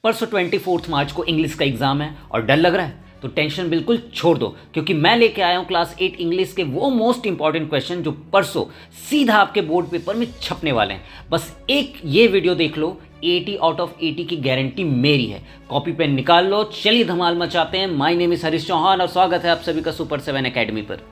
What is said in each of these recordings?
परसों 24 मार्च को इंग्लिश का एग्जाम है और डर लग रहा है तो टेंशन बिल्कुल छोड़ दो, क्योंकि मैं लेके आया हूं क्लास 8 इंग्लिश के वो मोस्ट इंपॉर्टेंट क्वेश्चन जो परसों सीधा आपके बोर्ड पेपर में छपने वाले हैं। बस एक ये वीडियो देख लो, 80 आउट ऑफ 80 की गारंटी मेरी है। कॉपी पेन निकाल लो, चलिए धमाल मचाते हैं। My name is Harish Chauhan और स्वागत है आप सभी का सुपर 7 एकेडमी पर।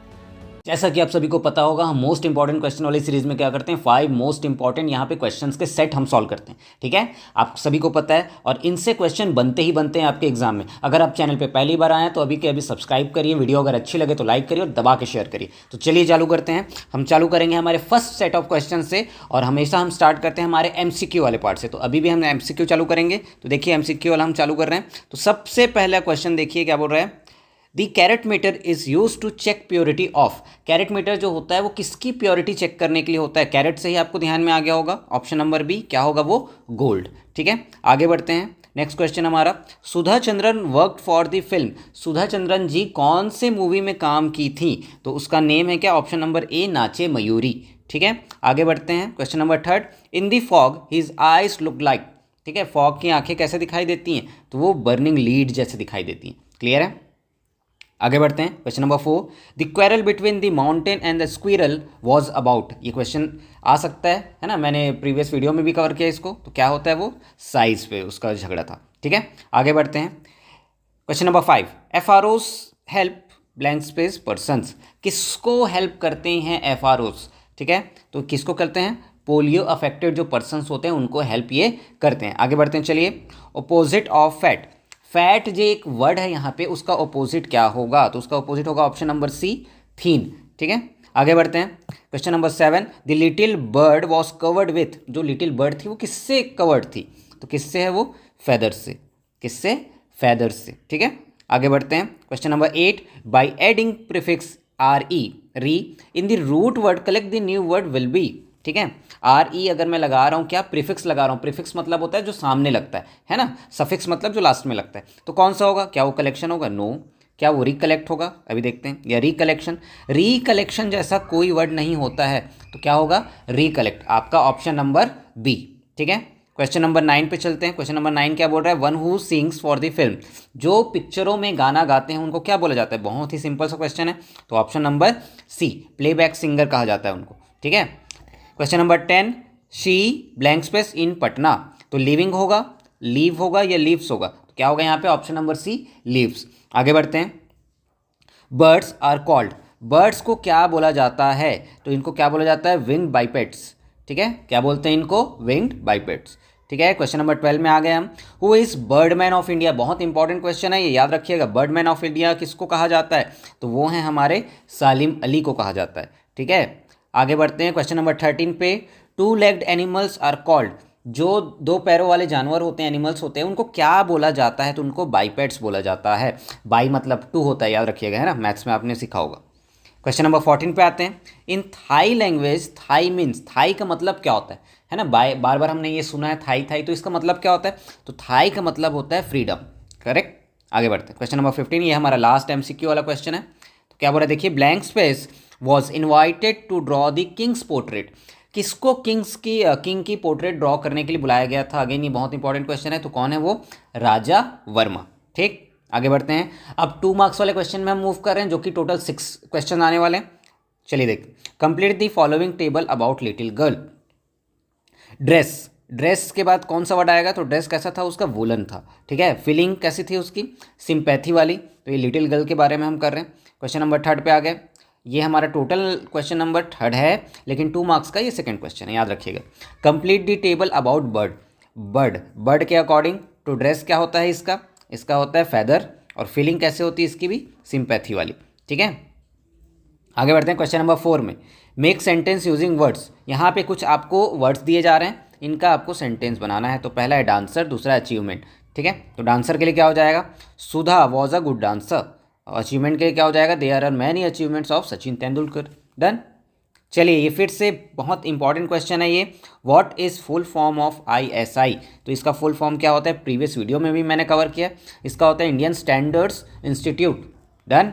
जैसा कि आप सभी को पता होगा, हम मोस्ट इंपॉर्टेंट क्वेश्चन वाली सीरीज में क्या करते हैं, 5 मोस्ट इंपॉर्टेंट यहाँ पे क्वेश्चंस के सेट हम सॉल्व करते हैं। ठीक है, आप सभी को पता है और इनसे क्वेश्चन बनते ही बनते हैं आपके एग्जाम में। अगर आप चैनल पे पहली बार आए हैं तो अभी के अभी सब्सक्राइब करिए, वीडियो अगर अच्छी लगे तो लाइक करिए और दबा के शेयर करिए। तो चलिए चालू करते हैं। हम चालू करेंगे हमारे फर्स्ट सेट ऑफ क्वेश्चन से और हमेशा हम स्टार्ट करते हैं हमारे MCQ वाले पार्ट से। तो अभी भी हम MCQ चालू करेंगे। तो देखिए MCQ वाला हम चालू कर रहे हैं। तो सबसे पहला क्वेश्चन देखिए क्या बोल रहा है, the carat meter is use to check purity of. Carat meter जो होता है वो किसकी प्योरिटी चेक करने के लिए होता है? कैरेट से ही आपको ध्यान में आ गया होगा, ऑप्शन नंबर बी। क्या होगा वो? गोल्ड। ठीक है, आगे बढ़ते हैं। नेक्स्ट क्वेश्चन हमारा, Sudha Chandran worked for the film. Sudha Chandran ji कौन से मूवी में काम की थी? तो उसका नेम है क्या? ऑप्शन नंबर ए, नाचे मयूरी। ठीक है, आगे बढ़ते हैं। Question number 3, in the fog his eyes look like. ठीक है, फॉग की आंखें कैसे दिखाई देती हैं? तो वो बर्निंग लीड जैसे दिखाई देती हैं। क्लियर है, आगे बढ़ते हैं। Question number 4, the quarrel between the mountain and the squirrel was about. ये क्वेश्चन आ सकता है ना, मैंने प्रीवियस वीडियो में भी कवर किया इसको। तो क्या होता है वो? साइज पे उसका झगड़ा था। ठीक है, आगे बढ़ते हैं। Question number 5, FROs help blank space persons. किसको हेल्प करते हैं FROs? ठीक है, तो किसको करते हैं? पोलियो अफेक्टेड जो पर्सनस होते हैं उनको हेल्प ये करते हैं। आगे बढ़ते हैं, चलिए। Opposite of fat. फैट जो एक वर्ड है यहाँ पे, उसका अपोजिट क्या होगा? तो उसका अपोजिट होगा ऑप्शन नंबर सी, थीन। ठीक है, आगे बढ़ते हैं। Question number 7, the little bird was covered with. जो लिटिल बर्ड थी वो किससे कवर्ड थी? तो किससे है वो? फेदर से। किससे? फेदर से। ठीक है, आगे बढ़ते हैं। Question number 8, by adding prefix RE re in the root word collect the new word will be. ठीक है, RE अगर मैं लगा रहा हूँ, क्या प्रीफिक्स लगा रहा हूँ? प्रीफिक्स मतलब होता है जो सामने लगता है ना। सफिक्स मतलब जो लास्ट में लगता है। तो कौन सा होगा? क्या वो कलेक्शन होगा? नो। क्या वो रिकलेक्ट होगा? अभी देखते हैं। या रिकलेक्शन? रिकलेक्शन जैसा कोई वर्ड नहीं होता है, तो क्या होगा? रिकलेक्ट। आपका ऑप्शन नंबर बी। ठीक है, क्वेश्चन नंबर 9 पे चलते हैं। क्वेश्चन नंबर 9 क्या बोल रहा है, one who sings for the film. जो पिक्चरों में गाना गाते हैं उनको क्या बोला जाता है? बहुत ही सिंपल सा क्वेश्चन है, तो option number C, playback singer कहा जाता है उनको। ठीक है, question number 10, she blank space in Patna. तो लिविंग होगा, लीव होगा या लीव्स होगा? तो क्या होगा यहाँ पे? Option number C, leaves. आगे बढ़ते हैं। Birds are called. बर्ड्स को क्या बोला जाता है? तो इनको क्या बोला जाता है? विंग्ड बाइपेट्स। ठीक है, क्या बोलते हैं इनको? विंग्ड बाइपेट्स। ठीक है, क्वेश्चन नंबर 12 में आ गए हम। Who is Birdman of India. बहुत इंपॉर्टेंट क्वेश्चन है ये, याद रखिएगा। बर्डमैन ऑफ इंडिया किसको कहा जाता है? तो वो हैं हमारे सालिम अली को कहा जाता है। ठीक है, आगे बढ़ते हैं। क्वेश्चन नंबर 13 पे, two legged animals are called. जो दो पैरों वाले जानवर होते हैं, एनिमल्स होते हैं, उनको क्या बोला जाता है? तो उनको बाइपेट्स बोला जाता है। बाई मतलब टू होता है, याद रखिएगा, है ना, मैथ्स में आपने सीखा होगा। क्वेश्चन नंबर 14 पे आते हैं। In thy language, thy means, thy का मतलब क्या होता है ना? बार बार हमने ये सुना है थाई थाई, तो इसका मतलब क्या होता है? तो थाई का मतलब होता है फ्रीडम। करेक्ट, आगे बढ़ते हैं। क्वेश्चन नंबर 15, ये हमारा लास्ट MCQ वाला क्वेश्चन है। तो क्या बोल रहा है, देखिए, blank space was invited to draw the king's portrait. किसको किंग की पोर्ट्रेट ड्रॉ करने के लिए बुलाया गया था? अगेन ये बहुत इंपॉर्टेंट क्वेश्चन है। तो कौन है वो? राजा वर्मा। ठीक, आगे बढ़ते हैं। अब 2 मार्क्स वाले क्वेश्चन में हम मूव कर रहे हैं, जो कि टोटल 6 क्वेश्चन आने वाले हैं। चलिए देखते, complete the following table about little girl. Dress, dress के बाद कौन सा वर्ड आएगा? तो ड्रेस कैसा था उसका? वुलन था। ठीक है, फीलिंग कैसी थी उसकी? सिंपैथी वाली। तो ये लिटिल गर्ल के बारे में हम कर रहे हैं। क्वेश्चन नंबर 3 पे आ गए। ये हमारा टोटल क्वेश्चन नंबर 3 है, लेकिन 2 मार्क्स का ये सेकंड क्वेश्चन है, याद रखिएगा। Complete the table about bird. Bird के अकॉर्डिंग टू ड्रेस क्या होता है इसका? इसका होता है फेदर। और फीलिंग कैसे होती है इसकी भी? सिंपैथी वाली। ठीक है, आगे बढ़ते हैं। क्वेश्चन नंबर 4 में, मेक सेंटेंस यूजिंग वर्ड्स। यहाँ पे कुछ आपको वर्ड्स दिए जा रहे हैं, इनका आपको सेंटेंस बनाना है। तो पहला है डांसर, दूसरा अचीवमेंट। ठीक है, तो डांसर के लिए क्या हो जाएगा? Sudha was a good dancer. Achievement के लिए क्या हो जाएगा? There are many achievements of Sachin Tendulkar. Done. चलिए, ये फिर से बहुत इंपॉर्टेंट क्वेश्चन है ये। What is full form of ISI। तो इसका फुल फॉर्म क्या होता है? प्रीवियस वीडियो में भी मैंने कवर किया। इसका होता है इंडियन स्टैंडर्ड्स इंस्टीट्यूट। डन।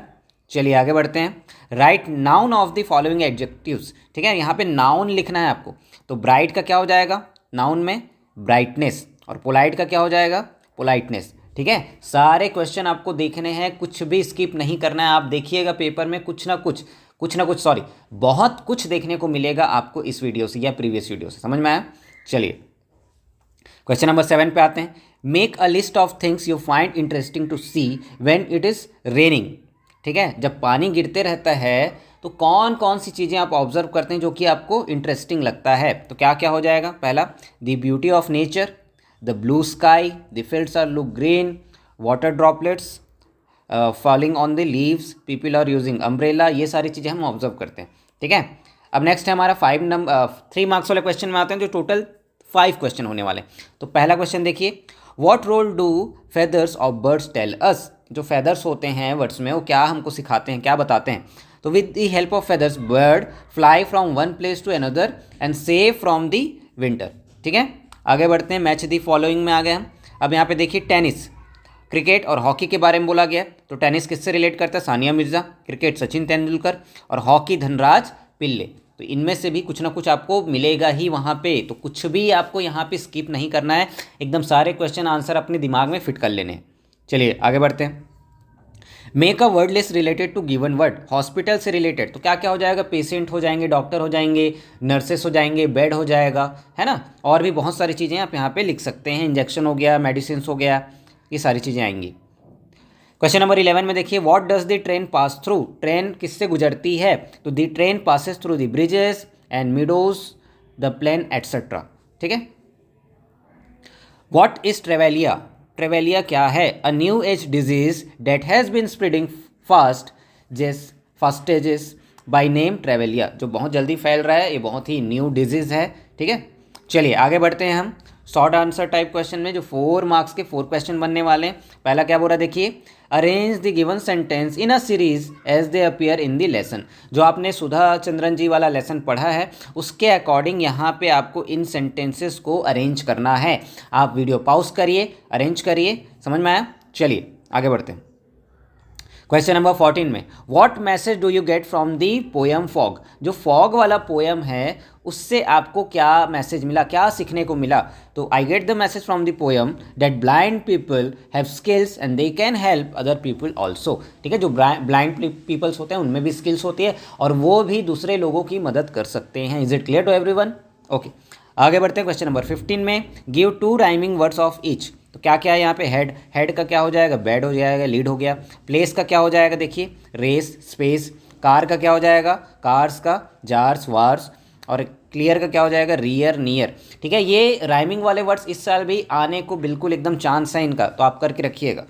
चलिए आगे बढ़ते हैं। Right noun of the following adjectives. ठीक है, यहाँ पे नाउन लिखना है आपको। तो ब्राइट का क्या हो जाएगा? नाउन में ब्राइटनेस। और पोलाइट का क्या हो जाएगा? पोलाइटनेस। ठीक है, सारे क्वेश्चन आपको देखने हैं, कुछ भी स्किप नहीं करना है। आप देखिएगा पेपर में कुछ ना कुछ सॉरी बहुत कुछ देखने को मिलेगा आपको इस वीडियो से या प्रीवियस वीडियो से। समझ में आया? चलिए क्वेश्चन नंबर 7 पे आते हैं। Make a list of things you find interesting to see when it is raining. ठीक है, जब पानी गिरते रहता है तो कौन कौन सी चीज़ें आप ऑब्जर्व करते हैं जो कि आपको इंटरेस्टिंग लगता है? तो क्या क्या हो जाएगा? पहला, the beauty of nature, the blue sky, the fields are look green, water droplets falling on the leaves, people are using umbrella. ये सारी चीज़ें हम ऑब्जर्व करते हैं। ठीक है, अब नेक्स्ट है हमारा 3 मार्क्स वाले क्वेश्चन में आते हैं, जो टोटल 5 क्वेश्चन होने वाले। तो पहला क्वेश्चन देखिए, what role do feathers of birds tell us. जो फेदर्स होते हैं बर्ड्स में, वो क्या हमको सिखाते हैं, क्या बताते हैं? तो with the help of feathers bird fly from one place to another and save from the winter. ठीक है, आगे बढ़ते हैं। मैच दी फॉलोइंग में आ गए हम। अब यहाँ पे देखिए, टेनिस, क्रिकेट और हॉकी के बारे में बोला गया। तो टेनिस किससे रिलेट करता है? सानिया मिर्जा। क्रिकेट सचिन तेंदुलकर। और हॉकी धनराज पिल्ले। तो इनमें से भी कुछ ना कुछ आपको मिलेगा ही वहाँ पे, तो कुछ भी आपको यहाँ पे स्किप नहीं करना है, एकदम सारे क्वेश्चन आंसर अपने दिमाग में फिट कर लेने हैं। चलिए आगे बढ़ते हैं। Make a word list related to given word. Hospital से रिलेटेड तो क्या क्या हो जाएगा? पेशेंट हो जाएंगे, डॉक्टर हो जाएंगे, नर्सेस हो जाएंगे, बेड हो जाएगा, है ना। और भी बहुत सारी चीज़ें आप यहाँ पे लिख सकते हैं। इंजेक्शन हो गया, मेडिसिन हो गया, ये सारी चीज़ें आएंगी। क्वेश्चन नंबर 11 में देखिए, what does the train pass through. Train किससे गुजरती है? तो the train passes through the bridges and meadows, the plain etcetera. ठीक है, व्हाट इज ट्रेवेलिया। ट्रेवेलिया क्या है? A new age disease that has been spreading fast ages by name travelia. जो बहुत जल्दी फैल रहा है, ये बहुत ही न्यू डिजीज़ है। ठीक है, चलिए आगे बढ़ते हैं हम शॉर्ट आंसर टाइप क्वेश्चन में, जो 4 मार्क्स के 4 क्वेश्चन बनने वाले हैं। पहला क्या बोल रहा है देखिए, arrange the given sentence in a series as they appear in the lesson. जो आपने सुधा चंद्रन जी वाला लेसन पढ़ा है, उसके अकॉर्डिंग यहाँ पे आपको इन सेंटेंसेस को अरेंज करना है। आप वीडियो पॉज करिए, अरेंज करिए। समझ में आया? चलिए आगे बढ़ते हैं। क्वेश्चन नंबर 14 में, what message do you get from the poem fog. जो फॉग वाला पोएम है, उससे आपको क्या मैसेज मिला, क्या सीखने को मिला? तो I get the message from the poem that blind people have skills and they can help other people also. ठीक है, जो ब्लाइंड पीपल्स होते हैं उनमें भी स्किल्स होती है और वो भी दूसरे लोगों की मदद कर सकते हैं। Is it clear to everyone? Okay, आगे बढ़ते हैं। क्वेश्चन नंबर 15 में, give 2 rhyming words of each. तो क्या क्या है यहाँ पे? हेड का क्या हो जाएगा? बेड हो जाएगा, लीड हो गया। प्लेस का क्या हो जाएगा? देखिए, रेस, स्पेस। कार का क्या हो जाएगा? कार्स का जार्स, वार्स। और क्लियर का क्या हो जाएगा? Rear, near. ठीक है, ये राइमिंग वाले वर्ड्स इस साल भी आने को बिल्कुल एकदम चांस है इनका, तो आप करके रखिएगा।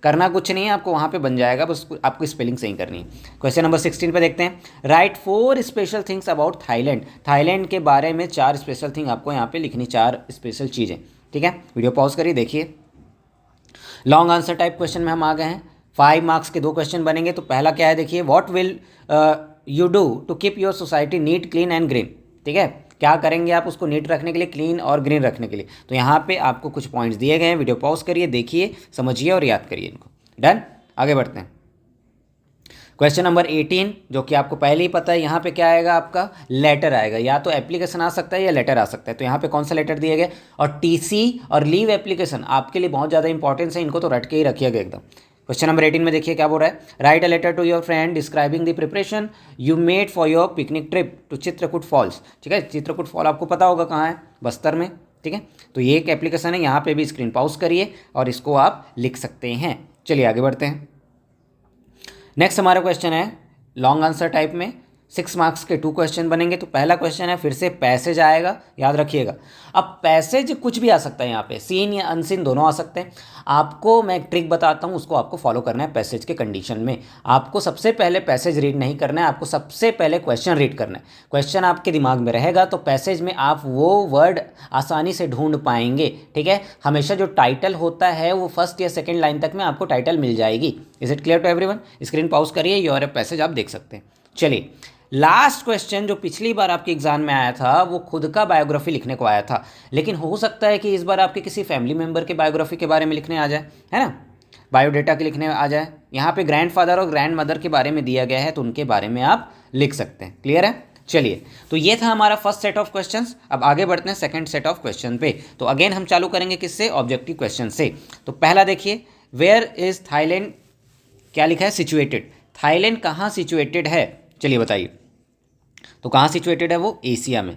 करना कुछ नहीं है आपको, वहाँ पे बन जाएगा, बस आपको स्पेलिंग सही करनी है। क्वेश्चन नंबर 16 पे देखते हैं, right 4 special things about Thailand. Thailand के बारे में 4 स्पेशल थिंग आपको यहाँ पे लिखनी, 4 स्पेशल चीज़ें। ठीक है, वीडियो पॉज करिए, देखिए। लॉन्ग आंसर टाइप क्वेश्चन में हम आ गए हैं। 5 मार्क्स के 2 क्वेश्चन बनेंगे। तो पहला क्या है देखिए, what will you do to keep your society neat, clean and green. ठीक है, क्या करेंगे आप उसको नीट रखने के लिए, क्लीन और ग्रीन रखने के लिए? तो यहाँ पे आपको कुछ पॉइंट्स दिए गए हैं, वीडियो पॉज करिए, देखिए, समझिए और याद करिए इनको। डन, आगे बढ़ते हैं। क्वेश्चन नंबर 18, जो कि आपको पहले ही पता है, यहाँ पे क्या आएगा? आपका लेटर आएगा, या तो एप्लीकेशन आ सकता है या लेटर आ सकता है। तो यहाँ पे कौन सा लेटर दिए गए? और टीसी और लीव एप्लीकेशन आपके लिए बहुत ज़्यादा इंपॉर्टेंस है, इनको तो रट के ही रखिएगा एकदम। क्वेश्चन नंबर 18 में देखिए क्या बोल रहा है, write a letter to your friend describing the preparation you made for your picnic trip to Chitrakoot falls. ठीक है, चित्रकूट फॉल आपको पता होगा कहाँ है, बस्तर में। ठीक है, तो ये एक एप्लीकेशन है, यहाँ पे भी स्क्रीन पॉज करिए और इसको आप लिख सकते हैं। चलिए आगे बढ़ते हैं। नेक्स्ट हमारा क्वेश्चन है लॉन्ग आंसर टाइप में, 6 मार्क्स के 2 क्वेश्चन बनेंगे। तो पहला क्वेश्चन है, फिर से पैसेज आएगा, याद रखिएगा। अब पैसेज कुछ भी आ सकता है, यहाँ पे सीन या अनसीन दोनों आ सकते हैं। आपको मैं एक ट्रिक बताता हूँ, उसको आपको फॉलो करना है। पैसेज के कंडीशन में आपको सबसे पहले पैसेज रीड नहीं करना है, आपको सबसे पहले क्वेश्चन रीड करना है। क्वेश्चन आपके दिमाग में रहेगा तो पैसेज में आप वो वर्ड आसानी से ढूंढ पाएंगे। ठीक है, हमेशा जो टाइटल होता है वो फर्स्ट या सेकेंड लाइन तक में आपको टाइटल मिल जाएगी। Is it clear to everyone? Screen pause करिए, योर पैसेज आप देख सकते हैं। चलिए, लास्ट क्वेश्चन जो पिछली बार आपके एग्जाम में आया था, वो खुद का बायोग्राफी लिखने को आया था, लेकिन हो सकता है कि इस बार आपके किसी फैमिली मेंबर के बायोग्राफी के बारे में लिखने आ जाए, है ना, बायोडेटा के लिखने आ जाए। यहाँ पे ग्रैंडफादर और ग्रैंड मदर के बारे में दिया गया है, तो उनके बारे में आप लिख सकते हैं। क्लियर है? चलिए, तो ये था हमारा फर्स्ट सेट ऑफ क्वेश्चंस। अब आगे बढ़ते हैं सेकंड सेट ऑफ क्वेश्चन पे। तो अगेन हम चालू करेंगे किससे? ऑब्जेक्टिव क्वेश्चन से। तो पहला देखिए, वेयर इज थाईलैंड, क्या लिखा है? सिचुएटेड। थाईलैंड कहाँ सिचुएटेड है? चलिए बताइए। तो कहाँ सिचुएटेड है वो? एशिया में।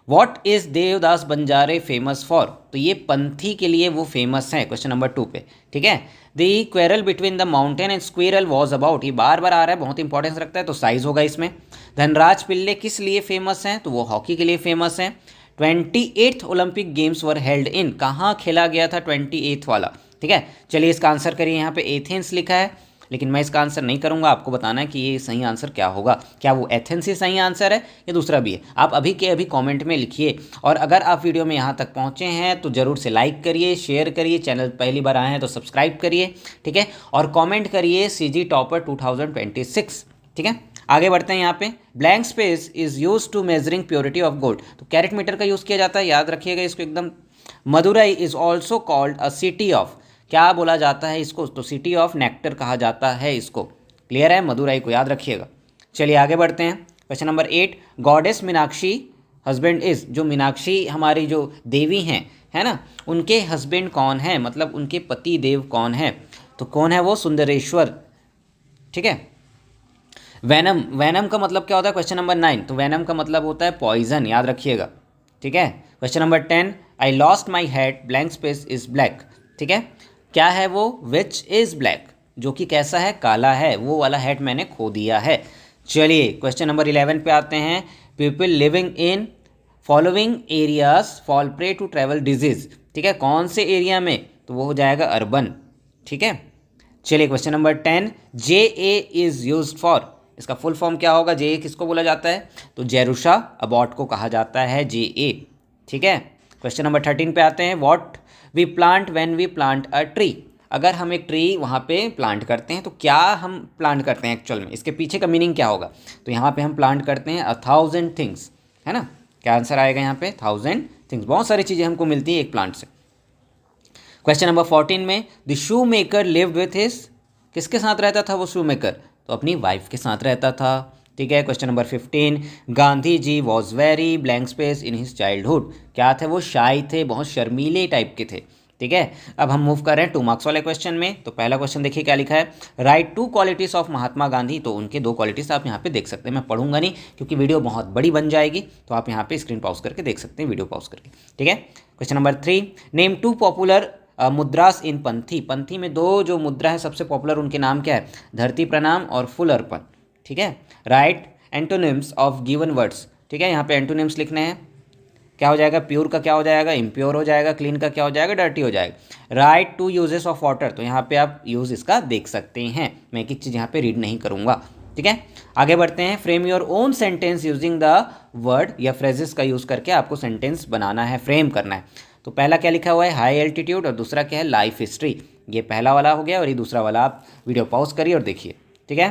What is Devdas Banjare famous for? तो ये पंथी के लिए वो फेमस है, क्वेश्चन नंबर 2 पे। ठीक है। The quarrel between the mountain and squirrel was about, ये बार बार आ रहा है, बहुत इंपॉर्टेंस रखता है, तो साइज होगा इसमें। धनराज पिल्ले किस लिए फेमस हैं? तो वो हॉकी के लिए फेमस हैं। 28th Olympic games were held in, कहाँ खेला गया था 28th वाला? ठीक है। चलिए इसका आंसर करिए। यहाँ पे एथेंस लिखा है, लेकिन मैं इसका आंसर नहीं करूंगा, आपको बताना है कि ये सही आंसर क्या होगा। क्या वो एथेंस ही सही आंसर है या दूसरा भी है? आप अभी के अभी कमेंट में लिखिए। और अगर आप वीडियो में यहाँ तक पहुँचे हैं तो ज़रूर से लाइक करिए, शेयर करिए, चैनल पहली बार आए हैं तो सब्सक्राइब करिए। ठीक है। और कॉमेंट करिए CG टॉपर 2026। ठीक है। आगे बढ़ते हैं। यहाँ पे blank space is use to measuring purity of gold, तो कैरेट मीटर का यूज़ किया जाता है, याद रखिएगा इसको एकदम। Madurai is also called a city of, क्या बोला जाता है इसको? तो सिटी ऑफ नेक्टर कहा जाता है इसको। क्लियर है? मदुरई को याद रखिएगा। चलिए आगे बढ़ते हैं। Question number 8, goddess Meenakshi husband is, जो मीनाक्षी हमारी जो देवी हैं, है ना, उनके हस्बैंड कौन है? मतलब उनके पति देव कौन है? तो कौन है वो? सुंदरेश्वर। ठीक है। वैनम, वैनम का मतलब क्या होता है? क्वेश्चन नंबर 9, तो वैनम का मतलब होता है पॉइजन, याद रखिएगा। ठीक है। Question number 10, I lost my head blank space is black. ठीक है। क्या है वो? विच इज़ ब्लैक, जो कि कैसा है? काला है, वो वाला हैट मैंने खो दिया है। चलिए क्वेश्चन नंबर 11 पे आते हैं। People living in following areas fall prey to travel disease. ठीक है। कौन से एरिया में? तो वो हो जाएगा अर्बन। ठीक है। चलिए question number 10, JA is used for, इसका फुल फॉर्म क्या होगा? JA किसको बोला जाता है? तो जेरुशा अबॉट को कहा जाता है JA। ठीक है। क्वेश्चन नंबर 13 पे आते हैं। What we plant when we plant a tree, अगर हम एक ट्री वहाँ पे प्लांट करते हैं तो क्या हम प्लांट करते हैं एक्चुअल में? इसके पीछे का मीनिंग क्या होगा? तो यहाँ पे हम प्लांट करते हैं 1000 थिंग्स, है ना। क्या आंसर आएगा यहाँ पे? 1000 थिंग्स। बहुत सारी चीज़ें हमको मिलती है एक प्लांट से। क्वेश्चन नंबर 14 में, the shoe maker lived with his, किसके साथ रहता था वो शू मेकर? तो अपनी वाइफ के साथ रहता था। ठीक है। Question number 15, Gandhi ji was very blank space in his childhood, क्या थे वो? शाई थे, बहुत शर्मीले टाइप के थे। ठीक है। अब हम मूव कर रहे हैं 2 मार्क्स वाले क्वेश्चन में। तो पहला क्वेश्चन देखिए क्या लिखा है, right 2 qualities of Mahatma Gandhi. तो उनके 2 क्वालिटीज़ आप यहाँ पे देख सकते हैं। मैं पढ़ूंगा नहीं क्योंकि वीडियो बहुत बड़ी बन जाएगी, तो आप यहाँ पे स्क्रीन पॉज करके देख सकते हैं, वीडियो पॉज करके। ठीक है। क्वेश्चन नंबर 3, नेम 2 पॉपुलर मुद्रास इन पंथी। पंथी में 2 जो मुद्रा है सबसे पॉपुलर, उनके नाम क्या है? धरती प्रणाम और फुल अर्पण। ठीक है। Right antonyms of given words. ठीक है। यहाँ पे एंटोनिम्स लिखने हैं। क्या हो जाएगा? प्योर का क्या हो जाएगा? इम्प्योर हो जाएगा। क्लीन का क्या हो जाएगा? डर्टी हो जाएगा। राइट 2 यूजेस ऑफ वाटर, तो यहाँ पे आप यूज इसका देख सकते हैं। मैं एक चीज़ यहाँ पे रीड नहीं करूँगा। ठीक है। आगे बढ़ते हैं। Frame your own sentence using the word या फ्रेजेस का यूज़ करके आपको सेंटेंस बनाना है, फ्रेम करना है। तो पहला क्या लिखा हुआ है? हाई एल्टीट्यूड, और दूसरा क्या है? Life history. ये पहला वाला हो गया और ये दूसरा वाला। आप वीडियो पॉज करिए और देखिए। ठीक है।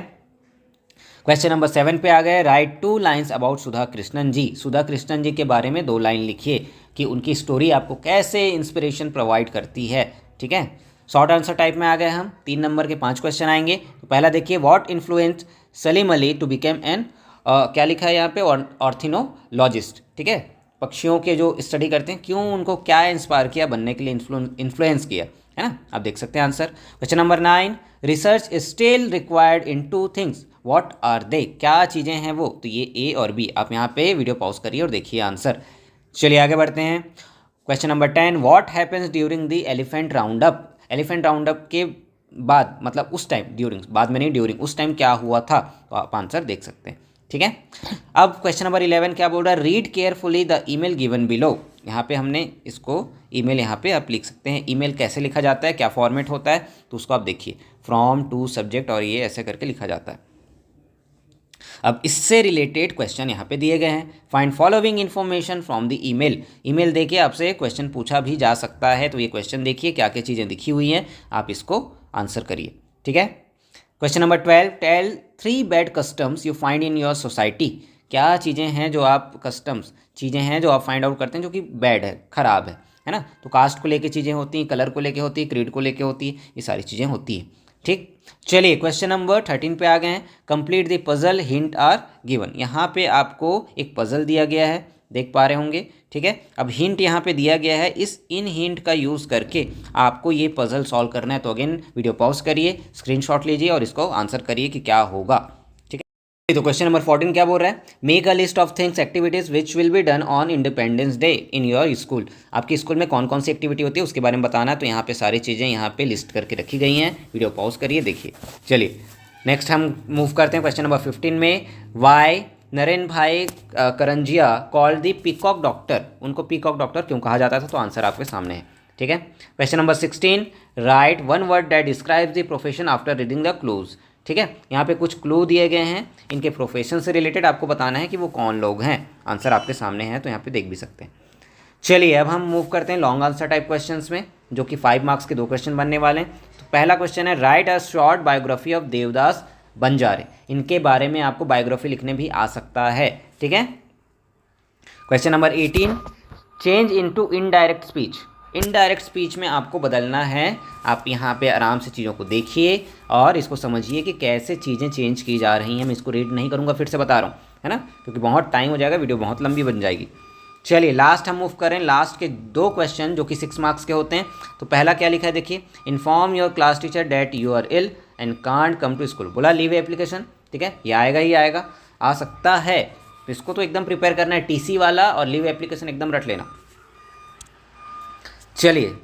क्वेश्चन नंबर 7 पे आ गए। राइट 2 लाइन्स अबाउट सुधा कृष्णन जी। सुधा कृष्णन जी के बारे में 2 लाइन लिखिए कि उनकी स्टोरी आपको कैसे इंस्पिरेशन प्रोवाइड करती है। ठीक है। शॉर्ट आंसर टाइप में आ गए हम। 3 नंबर के 5 क्वेश्चन आएंगे। तो पहला देखिए, what influence Salim Ali to became an, क्या लिखा है यहाँ पे? ऑर्थिनोलॉजिस्ट। ठीक है। पक्षियों के जो स्टडी करते हैं, क्यों उनको क्या इंस्पायर किया बनने के लिए, इन्फ्लुएंस किया, है ना। आप देख सकते हैं answer. Question number 9, research is still required in 2 things, what are they, क्या चीज़ें हैं वो? तो ये A और B। आप यहाँ पे वीडियो पॉज करिए और देखिए आंसर। चलिए आगे बढ़ते हैं। Question number 10, what happens during the elephant round up. Elephant round up के बाद, मतलब उस टाइम, ड्यूरिंग बाद में नहीं, ड्यूरिंग, उस टाइम क्या हुआ था? तो आप आंसर देख सकते हैं। ठीक है। अब क्वेश्चन नंबर 11 क्या बोल रहा है? Read carefully the email given below. यहाँ पे हमने इसको ईमेल यहाँ पे आप लिख सकते हैं। ईमेल कैसे लिखा जाता है, क्या फॉर्मेट होता है, तो उसको आप देखिए। फ्रॉम टू सब्जेक्ट और ये ऐसे करके लिखा जाता है। अब इससे रिलेटेड क्वेश्चन यहाँ पे दिए गए हैं। Find following information from the email. Email देखिए आपसे क्वेश्चन पूछा भी जा सकता है। तो ये क्वेश्चन देखिए क्या क्या चीज़ें लिखी हुई हैं, आप इसको आंसर करिए। ठीक है। Question number 12, tell 3 bad customs you find in your society. क्या चीज़ें हैं जो आप कस्टम्स, चीज़ें हैं जो आप फाइंड आउट करते हैं जो कि बैड है, ख़राब है ना। तो कास्ट को लेके चीज़ें होती हैं, कलर को लेके होती है, क्रीड को लेके होती है, ये सारी चीज़ें होती हैं। ठीक, चलिए क्वेश्चन नंबर 13 पे आ गए हैं। Complete the puzzle, hint are given. यहाँ पे आपको एक पजल दिया गया है, देख पा रहे होंगे, ठीक है। अब हिंट यहाँ पे दिया गया है, इन हिंट का यूज़ करके आपको ये पजल सॉल्व करना है। तो अगेन वीडियो पॉज करिए, स्क्रीनशॉट लीजिए और इसको आंसर करिए कि क्या होगा, ठीक है। तो क्वेश्चन नंबर 14 क्या बोल रहा है, make a list of things activities which will be done on independence day in your school. आपके स्कूल में कौन कौन सी एक्टिविटी होती है उसके बारे में बताना है। तो यहाँ पे सारी चीज़ें यहाँ पे लिस्ट करके रखी गई हैं, वीडियो पॉज करिए, देखिए। चलिए नेक्स्ट हम मूव करते हैं क्वेश्चन नंबर 15 में। वाई नरेन भाई Karanjia called the peacock doctor, उनको पीकॉक डॉक्टर क्यों कहा जाता था? तो आंसर आपके सामने है, ठीक है। Question number 16, right one word that describes the profession after reading the clues, ठीक है। यहाँ पे कुछ क्लू दिए गए हैं, इनके प्रोफेशन से रिलेटेड आपको बताना है कि वो कौन लोग हैं। आंसर आपके सामने है, तो यहाँ पे देख भी सकते हैं। चलिए अब हम मूव करते हैं लॉन्ग आंसर टाइप क्वेश्चंस में, जो कि 5 मार्क्स के 2 क्वेश्चन बनने वाले हैं। तो पहला क्वेश्चन है, write a short biography of Devdas Banjare. इनके बारे में आपको बायोग्राफी लिखने भी आ सकता है, ठीक है। Question number 18, change into indirect speech. Indirect speech में आपको बदलना है। आप यहाँ पे आराम से चीज़ों को देखिए और इसको समझिए कि कैसे चीज़ें चेंज की जा रही हैं। मैं इसको रीड नहीं करूँगा, फिर से बता रहा हूँ, है ना, क्योंकि बहुत टाइम हो जाएगा, वीडियो बहुत लंबी बन जाएगी। चलिए लास्ट हम मूव करें, लास्ट के 2 क्वेश्चन जो कि 6 मार्क्स के होते हैं। तो पहला क्या लिखा है, देखिए, inform your class teacher that you are ill and can't come to school. बोला लीव एप्लीकेशन, ठीक है, ये आएगा ही आएगा, आ सकता है। तो इसको तो एकदम प्रिपेयर करना है, टीसी वाला और लीव एप्लीकेशन एकदम रट लेना। चलिए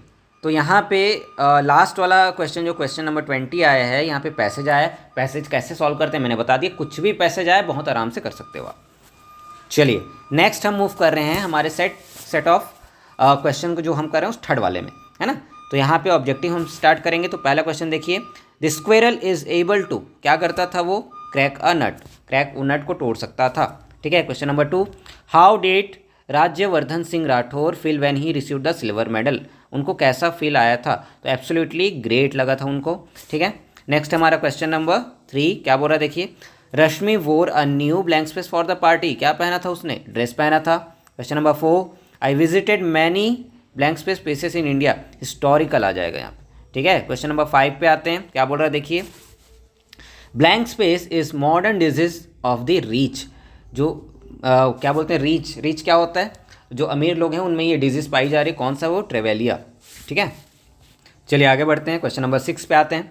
तो यहाँ पे लास्ट वाला क्वेश्चन, जो क्वेश्चन नंबर 20 आया है, यहाँ पे पैसेज आया है। पैसेज कैसे सॉल्व करते हैं मैंने बता दिया, कुछ भी पैसेज आए बहुत आराम से कर सकते हो आप। चलिए नेक्स्ट हम मूव कर रहे हैं हमारे सेट ऑफ क्वेश्चन को जो हम कर रहे हैं उस थर्ड वाले में, है ना। तो यहाँ पे ऑब्जेक्टिव हम स्टार्ट करेंगे। तो पहला क्वेश्चन देखिए, the squirrel is able to, क्या करता था वो, क्रैक अ नट, क्रैक नट को तोड़ सकता था, ठीक है। Question number 2, how did Rajyavardhan Singh Rathore feel when he received the silver medal. उनको कैसा फील आया था? तो एब्सोल्युटली ग्रेट लगा था उनको, ठीक है। नेक्स्ट हमारा क्वेश्चन नंबर 3 क्या बोल रहा है, देखिए, Rashmi wore a new blank space for the party. क्या पहना था उसने? ड्रेस पहना था। Question number 4, I visited many blank space places in India. Historical आ जाएगा यहाँ पे, ठीक है। क्वेश्चन नंबर 5 पे आते हैं, क्या बोल रहा है, देखिए, blank space is modern disease of the reach. जो क्या बोलते हैं, रीच क्या होता है, जो अमीर लोग हैं उनमें ये डिजीज़ पाई जा रही है, कौन सा वो, ट्रेवेलिया, ठीक है। चलिए आगे बढ़ते हैं, क्वेश्चन नंबर 6 पे आते हैं,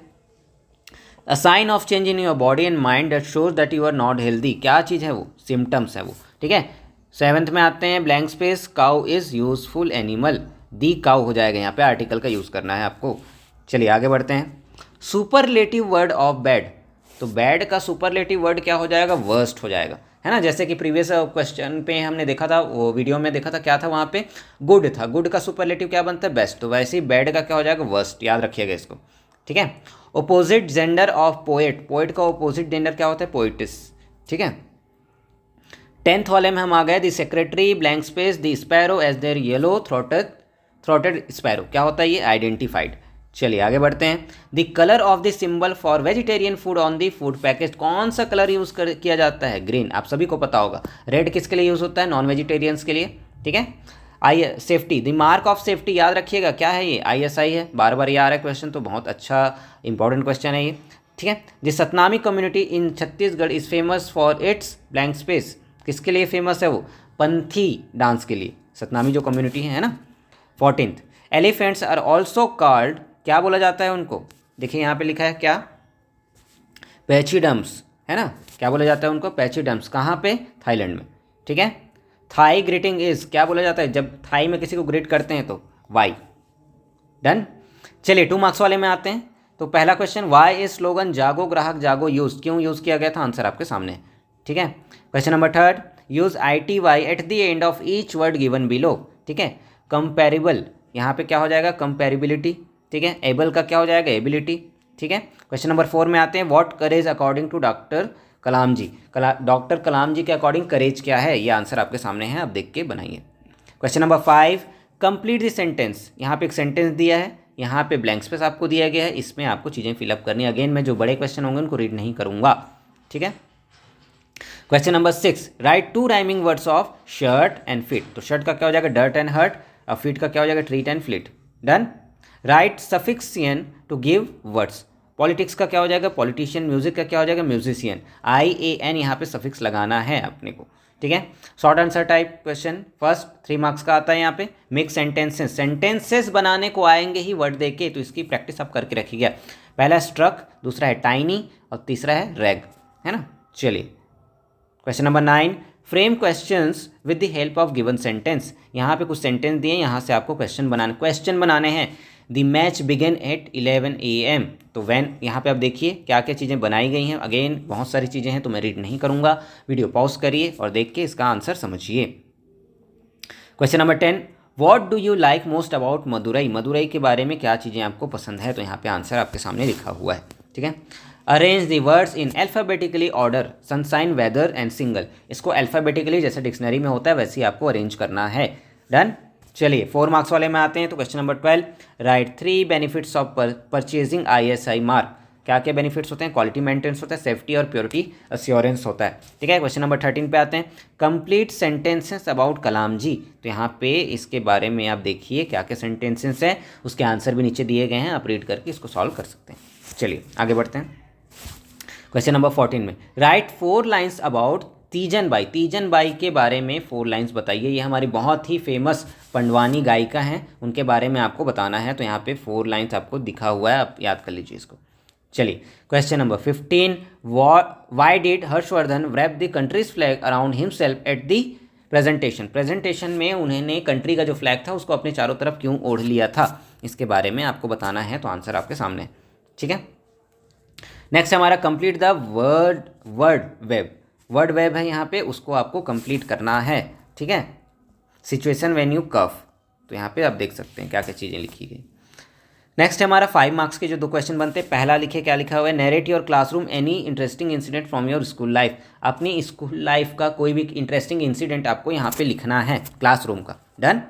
a sign of change in your body and mind that shows that you are not healthy. क्या चीज़ है वो? सिम्टम्स है वो, ठीक है। 7th में आते हैं, blank space, cow is useful animal. The cow हो जाएगा, यहाँ पे आर्टिकल का यूज़ करना है आपको। चलिए आगे बढ़ते हैं, सुपरलेटिव वर्ड ऑफ बैड। तो बैड का सुपरलेटिव वर्ड क्या हो जाएगा? वर्स्ट हो जाएगा, है ना। जैसे कि प्रीवियस क्वेश्चन पे हमने देखा था, वो वीडियो में देखा था, क्या था वहाँ पे, गुड था, गुड का सुपरलेटिव क्या बनता है? बेस्ट। तो वैसे ही बैड का क्या हो जाएगा? वर्स्ट। याद रखिएगा इसको, ठीक है। Opposite gender of poet, poet का ओपोजिट जेंडर क्या होता है? पोइटिस, ठीक है। 10th वाले में हम आ गए, the secretary blank space the sparrow as their yellow throated sparrow. क्या होता है ये? आइडेंटिफाइड। चलिए आगे बढ़ते हैं, the colour of the symbol for vegetarian food on the food package. कौन सा कलर यूज़ किया जाता है? ग्रीन। आप सभी को पता होगा। रेड किसके लिए यूज़ होता है? नॉन वेजिटेरियंस के लिए, ठीक है। Safety, the mark of safety याद रखिएगा, क्या है ये? ISI है। बार बार ये आ रहा है क्वेश्चन, तो बहुत अच्छा इंपॉर्टेंट क्वेश्चन है ये, ठीक है। The Satnami community in Chhattisgarh is famous for its blank space. किसके लिए फेमस है वो? पंथी डांस के लिए, सतनामी जो कम्युनिटी है ना। 14th, elephants are also called, क्या बोला जाता है उनको? देखिए यहाँ पे लिखा है क्या? पैचीडम्स, है ना। क्या बोला जाता है उनको? पैचीडम्स। कहाँ पे? थाईलैंड में, ठीक है। थाई ग्रीटिंग इज, क्या बोला जाता है जब थाई में किसी को ग्रीट करते हैं? तो वाई। डन। चलिए 2 मार्क्स वाले में आते हैं। तो पहला क्वेश्चन, वाई इज स्लोगन जागो ग्राहक जागो यूज, क्यों यूज़ किया गया था? आंसर आपके सामने है, ठीक है। Question number 3, use ITY at the end of each word given below, ठीक है। कंपेरेबल, यहाँ पे क्या हो जाएगा? कंपेरेबिलिटी, ठीक है। एबल का क्या हो जाएगा? एबिलिटी, ठीक है। क्वेश्चन नंबर 4 में आते हैं, what courage according to doctor Kalam ji. Doctor Kalam ji के अकॉर्डिंग करेज क्या है? ये आंसर आपके सामने है, आप देख के बनाइए। Question number 5, complete the sentence. यहाँ पे एक सेंटेंस दिया है, यहाँ पे ब्लैंक स्पेस आपको दिया गया है, इसमें आपको चीज़ें फिलअप करनी है। अगेन मैं जो बड़े क्वेश्चन होंगे उनको रीड नहीं करूँगा, ठीक है। Question number 6, write 2 rhyming words of shirt and fit. तो शर्ट का क्या हो जाएगा? Dirt and hurt. और फिट का क्या हो जाएगा? Treat and flit. Done. Write suffix CN to give words. Politics का क्या हो जाएगा पॉलिटिशियन, म्यूजिक का क्या हो जाएगा म्यूजिशियन, IAN यहाँ पे सफिक्स लगाना है अपने को, ठीक है। Short answer type question first 3 marks का आता है यहाँ पे। मिक्स सेंटेंसेस, सेंटेंसेस बनाने को आएंगे ही वर्ड देके, तो इसकी प्रैक्टिस आप करके रखिएगा। पहला है स्ट्रक, दूसरा है टाइनी और तीसरा है रैग, है ना। चलिए question number 9, frame questions with the help of given sentence. यहाँ पे कुछ सेंटेंस दिए, यहाँ से आपको क्वेश्चन बनाने हैं। The match began at 11 AM, तो वैन यहाँ पे आप देखिए क्या क्या चीज़ें बनाई गई हैं। अगेन बहुत सारी चीज़ें हैं तो मैं रीड नहीं करूँगा, वीडियो पॉज करिए और देख के इसका आंसर समझिए। Question number 10, what do you like most about Madurai. Madurai के बारे में क्या चीज़ें आपको पसंद है, तो यहाँ पे आंसर आपके सामने लिखा हुआ है, ठीक है। Arrange the words in alphabetically order, sunshine, weather and single. इसको अल्फ़ाबेटिकली जैसे डिक्शनरी में होता है वैसे ही आपको अरेंज करना है। डन। चलिए 4 मार्क्स वाले में आते हैं, तो question number 12, right 3 benefits of purchasing ISI mark. क्या क्या बेनिफिट्स होते हैं, क्वालिटी मेंटेनेंस होता है, सेफ्टी और प्योरिटी अश्योरेंस होता है, ठीक है। क्वेश्चन नंबर 13 पे आते हैं, कंप्लीट सेंटेंसेस अबाउट कलाम जी। तो यहाँ पे इसके बारे में आप देखिए क्या क्या सेंटेंसेस हैं, उसके आंसर भी नीचे दिए गए हैं, आप रीड करके इसको सॉल्व कर सकते हैं। चलिए आगे बढ़ते हैं। क्वेश्चन नंबर 14 में, right 4 lines about Teejan Bai. Teejan Bai के बारे में 4 लाइन्स बताइए। ये हमारी बहुत ही फेमस पंडवानी गायिका हैं, उनके बारे में आपको बताना है। तो यहाँ पे 4 लाइन्स आपको दिखा हुआ है, आप याद कर लीजिए इसको। चलिए question number 15, why did Harshvardhan wrap the countries flag around himself at the presentation. Presentation में उन्होंने कंट्री का जो फ्लैग था उसको अपने चारों तरफ क्यों ओढ़ लिया था, इसके बारे में आपको बताना है। तो आंसर आपके सामने है, ठीक है। नेक्स्ट हमारा complete the word web. Word web है यहाँ पे, उसको आपको कंप्लीट करना है, ठीक है। सिचुएशन वेन्यू कफ, तो यहाँ पे आप देख सकते हैं क्या क्या चीज़ें लिखी गई। नेक्स्ट हमारा 5 मार्क्स के जो 2 क्वेश्चन बनते हैं। पहला लिखे क्या लिखा हुआ है, narrate your classroom any interesting incident from your school life. अपनी स्कूल लाइफ का कोई भी इंटरेस्टिंग इंसिडेंट आपको यहाँ पे लिखना है क्लासरूम का। डन।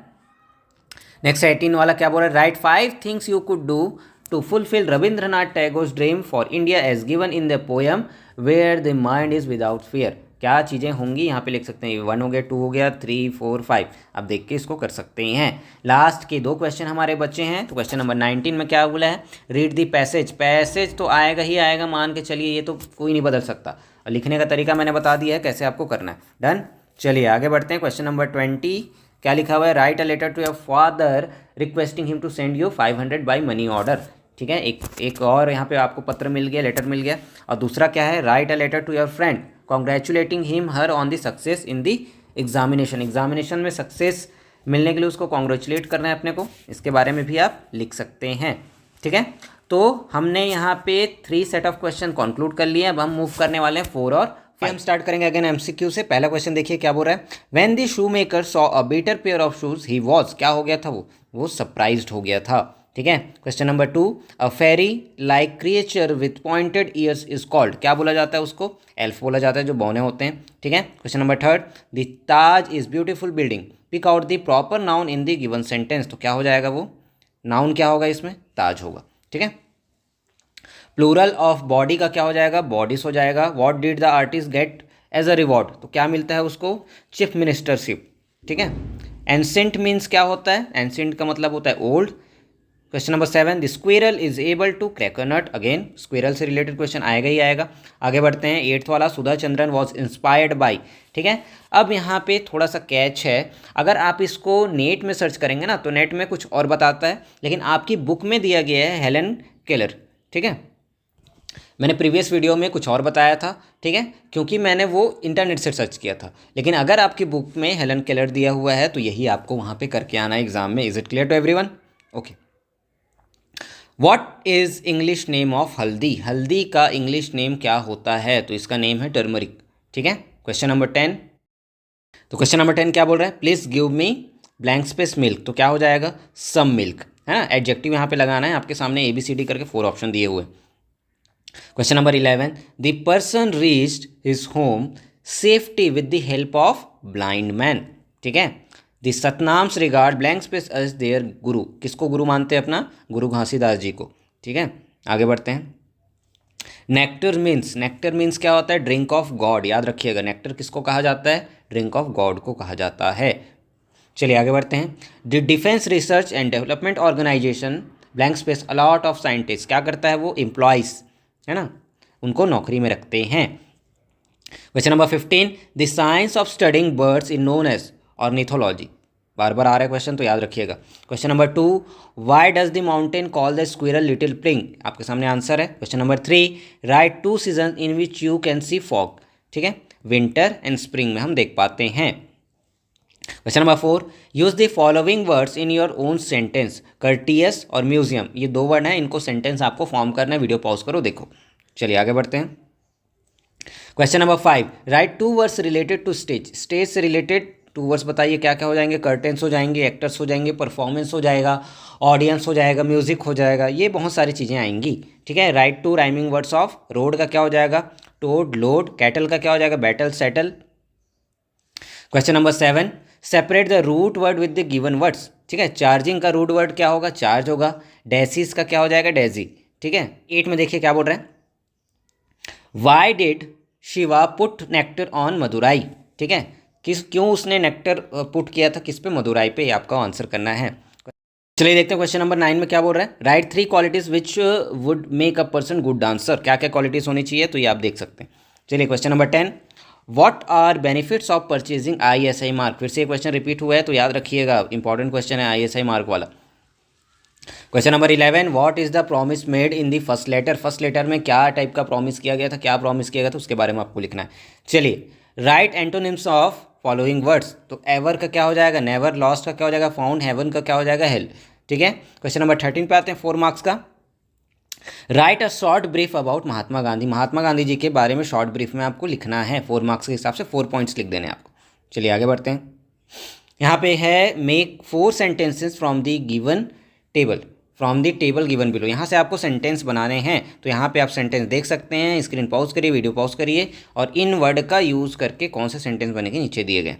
नेक्स्ट 18 वाला क्या बोल रहा है, right 5 things you could do to fulfill Rabindranath Tagore's dream for India as given in the poem where the mind is without fear। क्या चीज़ें होंगी यहाँ पे लिख सकते हैं, 1 हो गया, 2 हो गया, 3 4 5, आप देख के इसको कर सकते हैं। लास्ट के 2 क्वेश्चन हमारे बच्चे हैं। तो क्वेश्चन नंबर 19 में क्या बोला है, रीड दी पैसेज। पैसेज तो आएगा ही आएगा, मान के चलिए, ये तो कोई नहीं बदल सकता। और लिखने का तरीका मैंने बता दिया है कैसे आपको करना है। डन। चलिए आगे बढ़ते हैं। क्वेश्चन नंबर 20 क्या लिखा हुआ है, write a letter to your father requesting him to send you 500 by money order, ठीक है। एक और यहाँ पे आपको पत्र मिल गया, लेटर मिल गया। और दूसरा क्या है, write a letter to your friend congratulating him her on the success in the examination. Examination में सक्सेस मिलने के लिए उसको कॉन्ग्रेचुलेट करना है अपने को, इसके बारे में भी आप लिख सकते हैं, ठीक है। तो हमने यहाँ पे 3 सेट ऑफ क्वेश्चन कंक्लूड कर लिए। अब हम मूव करने वाले हैं 4 और 5। हम स्टार्ट करेंगे अगेन MCQ से। पहला क्वेश्चन देखिए क्या बोल रहा है, when the shoe maker saw a better pair of shoes he was. क्या हो गया था, वो सरप्राइज्ड हो गया था, ठीक है। Question number 2, a fairy like creature with pointed ears is called. क्या बोला जाता है उसको, एल्फ बोला जाता है, जो बौने होते हैं, ठीक है। Question number 3, the Taj is beautiful building, pick out the proper noun in the given sentence. तो क्या हो जाएगा, वो नाउन क्या होगा इसमें, ताज होगा, ठीक है। प्लूरल ऑफ बॉडी का क्या हो जाएगा, बॉडीज हो जाएगा। What did the artist get as a reward. तो क्या मिलता है उसको, चीफ मिनिस्टरशिप, ठीक है। एंसेंट मीन्स क्या होता है, एंसेंट का मतलब होता है old. Question number 7, the squirrel is able to crack a nut. Again squirrel से रिलेटेड क्वेश्चन आएगा ही आएगा। आगे बढ़ते हैं 8th वाला, Sudha Chandran was inspired by, ठीक है। अब यहाँ पे थोड़ा सा कैच है, अगर आप इसको नेट में सर्च करेंगे ना तो नेट में कुछ और बताता है, लेकिन आपकी बुक में दिया गया है हेलन केलर, ठीक है। मैंने प्रीवियस वीडियो में कुछ और बताया था, ठीक है, क्योंकि मैंने वो इंटरनेट से सर्च किया था। लेकिन अगर आपकी बुक में हेलन केलर दिया हुआ है तो यही आपको वहाँ पे करके आना है एग्जाम में। Is it clear to everyone? Okay. What is English name of haldi. हल्दी का इंग्लिश नेम क्या होता है, तो इसका नेम है टर्मरिक, ठीक है। क्वेश्चन नंबर 10, तो क्वेश्चन नंबर 10 क्या बोल रहा है, please give me blank space milk. तो क्या हो जाएगा, सम मिल्क, है ना। एडजेक्टिव यहाँ पे लगाना है, आपके सामने ABCD करके 4 ऑप्शन दिए हुए। Question number 11, the person reached his home safety with the help of blind man, ठीक है। The Satnams regard blank space as their guru. किसको गुरु मानते हैं, अपना गुरु घासीदास जी को, ठीक है। आगे बढ़ते हैं। नेक्टर मीन्स क्या होता है, ड्रिंक ऑफ गॉड। याद रखिएगा, नेक्टर किसको कहा जाता है, ड्रिंक ऑफ गॉड को कहा जाता है। चलिए आगे बढ़ते हैं। The defence research and development organisation blank space a lot of scientist, क्या करता है वो, एम्प्लॉयज़, है ना, उनको नौकरी में रखते हैं। Question number 15, the science of studying birds in known as ornithology, बार बार आ रहा है क्वेश्चन तो याद रखिएगा। Question number 2, why does the mountain call the squirrel little prig, आपके सामने आंसर है। Question number 3, write 2 season in which you can see fog, ठीक है, विंटर एंड स्प्रिंग में हम देख पाते हैं। Question number 4, use the following words in your own sentence, courteous और म्यूजियम, ये 2 वर्ड हैं, इनको सेंटेंस आपको फॉर्म करना है, वीडियो पॉज करो देखो। चलिए आगे बढ़ते हैं। Question number 5, write 2 words related to stage, stage से रिलेटेड 2 वर्ड्स बताइए क्या क्या हो जाएंगे, कर्टेंस हो जाएंगे, एक्टर्स हो जाएंगे, परफॉर्मेंस हो जाएगा, ऑडियंस हो जाएगा, म्यूजिक हो जाएगा, ये बहुत सारी चीज़ें आएंगी, ठीक है। Right 2 rhyming words of, road का क्या हो जाएगा, टोड लोड, कैटल का क्या हो जाएगा, battle settle. Question number 7, separate the root word with the given words, ठीक है, चार्जिंग का रूट वर्ड क्या होगा, चार्ज होगा, डेसीज का क्या हो जाएगा, डेजी, ठीक है। 8 में देखिए क्या बोल रहे हैं, why did Shiva put nectar on Madurai, ठीक है, क्यों उसने नेक्टर पुट किया था किस पे, मदुराई पे, आपका आंसर करना है। चलिए देखते हैं क्वेश्चन नंबर 9 में क्या बोल रहा है, right 3 qualities which would make a person good dancer, क्या क्या क्वालिटीज होनी चाहिए, तो ये आप देख सकते हैं। चलिए question number 10, what are benefits of purchasing ISI mark, फिर से ये क्वेश्चन रिपीट हुआ है तो याद रखिएगा, इंपॉर्टेंट क्वेश्चन है ISI मार्क वाला। Question number 11, what is the promise made in the first letter, first letter में क्या टाइप का प्रॉमिस किया गया था, क्या प्रॉमिस किया गया था, उसके बारे में आपको लिखना है। चलिए, right antonyms of following words, तो एवर का क्या हो जाएगा, नेवर, लॉस्ट का क्या हो जाएगा, फाउंड, हेवन का क्या हो जाएगा, हेल, ठीक है। क्वेश्चन नंबर 13 पे आते हैं, 4 मार्क्स का, write a short brief about Mahatma Gandhi, Mahatma Gandhi ji के बारे में शॉर्ट ब्रीफ में आपको लिखना है, 4 मार्क्स के हिसाब से 4 पॉइंट्स लिख देने आपको। चलिए आगे बढ़ते हैं, यहाँ पे है make 4 sentences from the given table, from the table given below, यहाँ से आपको सेंटेंस बनाने हैं, तो यहाँ पे आप सेंटेंस देख सकते हैं, स्क्रीन पॉज करिए, वीडियो पॉज करिए, और इन वर्ड का यूज़ करके कौन से सेंटेंस बनेंगे नीचे दिए गए।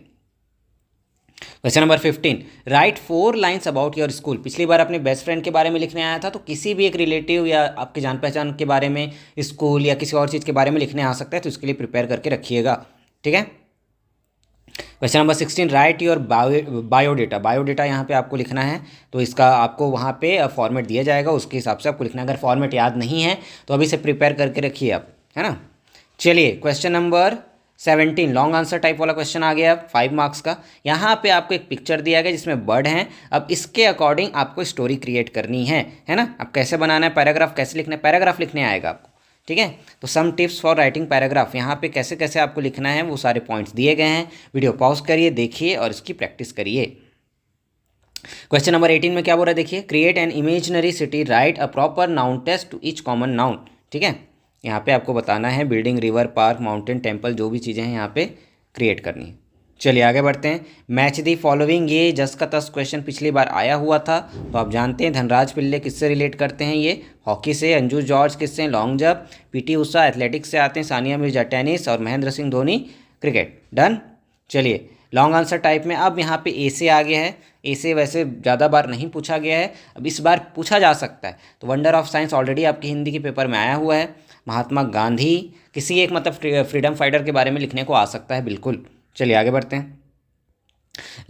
Question number 15, right 4 lines about your school, पिछली बार अपने बेस्ट फ्रेंड के बारे में लिखने आया था, तो किसी भी एक रिलेटिव या आपके जान पहचान के बारे में, स्कूल या किसी और चीज़ के बारे में लिखने आ सकता है, तो इसके लिए प्रिपेयर करके रखिएगा, ठीक है। Question number 16, right your biodata, biodata यहाँ पे आपको लिखना है, तो इसका आपको वहाँ पे फॉर्मेट दिया जाएगा, उसके हिसाब से आपको लिखना है, अगर फॉर्मेट याद नहीं है तो अभी से प्रिपेयर करके रखिए आप, है ना। चलिए question number 17, long answer type वाला क्वेश्चन आ गया 5 मार्क्स का, यहाँ पे आपको एक पिक्चर दिया गया जिसमें बर्ड हैं, अब इसके अकॉर्डिंग आपको स्टोरी क्रिएट करनी है ना। अब कैसे बनाना है, पैराग्राफ कैसे लिखना है, पैराग्राफ लिखने आएगा आपको, ठीक है। तो some tips for writing paragraph, यहाँ पे कैसे कैसे आपको लिखना है वो सारे पॉइंट्स दिए गए हैं, वीडियो पॉज करिए, देखिए और इसकी प्रैक्टिस करिए। क्वेश्चन नंबर 18 में क्या बोल रहा है, देखिए, create an imaginary city, write a proper noun test to each common noun, ठीक है। यहाँ पे आपको बताना है building, river, park, mountain, temple, जो भी चीज़ें हैं यहाँ पे क्रिएट करनी है। चलिए आगे बढ़ते हैं, मैच दी फॉलोइंग, ये जस का तस क्वेश्चन पिछली बार आया हुआ था, तो आप जानते हैं धनराज पिल्ले किससे रिलेट करते हैं, ये हॉकी से, अंजू जॉर्ज किससे, long jump, PT Usha athletics से आते हैं, सानिया मिर्जा टेनिस, और महेंद्र सिंह धोनी क्रिकेट, डन। चलिए लॉन्ग आंसर टाइप में अब यहाँ पे ए से आ गया है, ए से वैसे ज़्यादा बार नहीं पूछा गया है, अब इस बार पूछा जा सकता है, तो वंडर ऑफ साइंस ऑलरेडी आपके हिंदी के पेपर में आया हुआ है, महात्मा गांधी, किसी एक मतलब फ्रीडम फाइटर के बारे में लिखने को आ सकता है बिल्कुल। चलिए आगे बढ़ते हैं,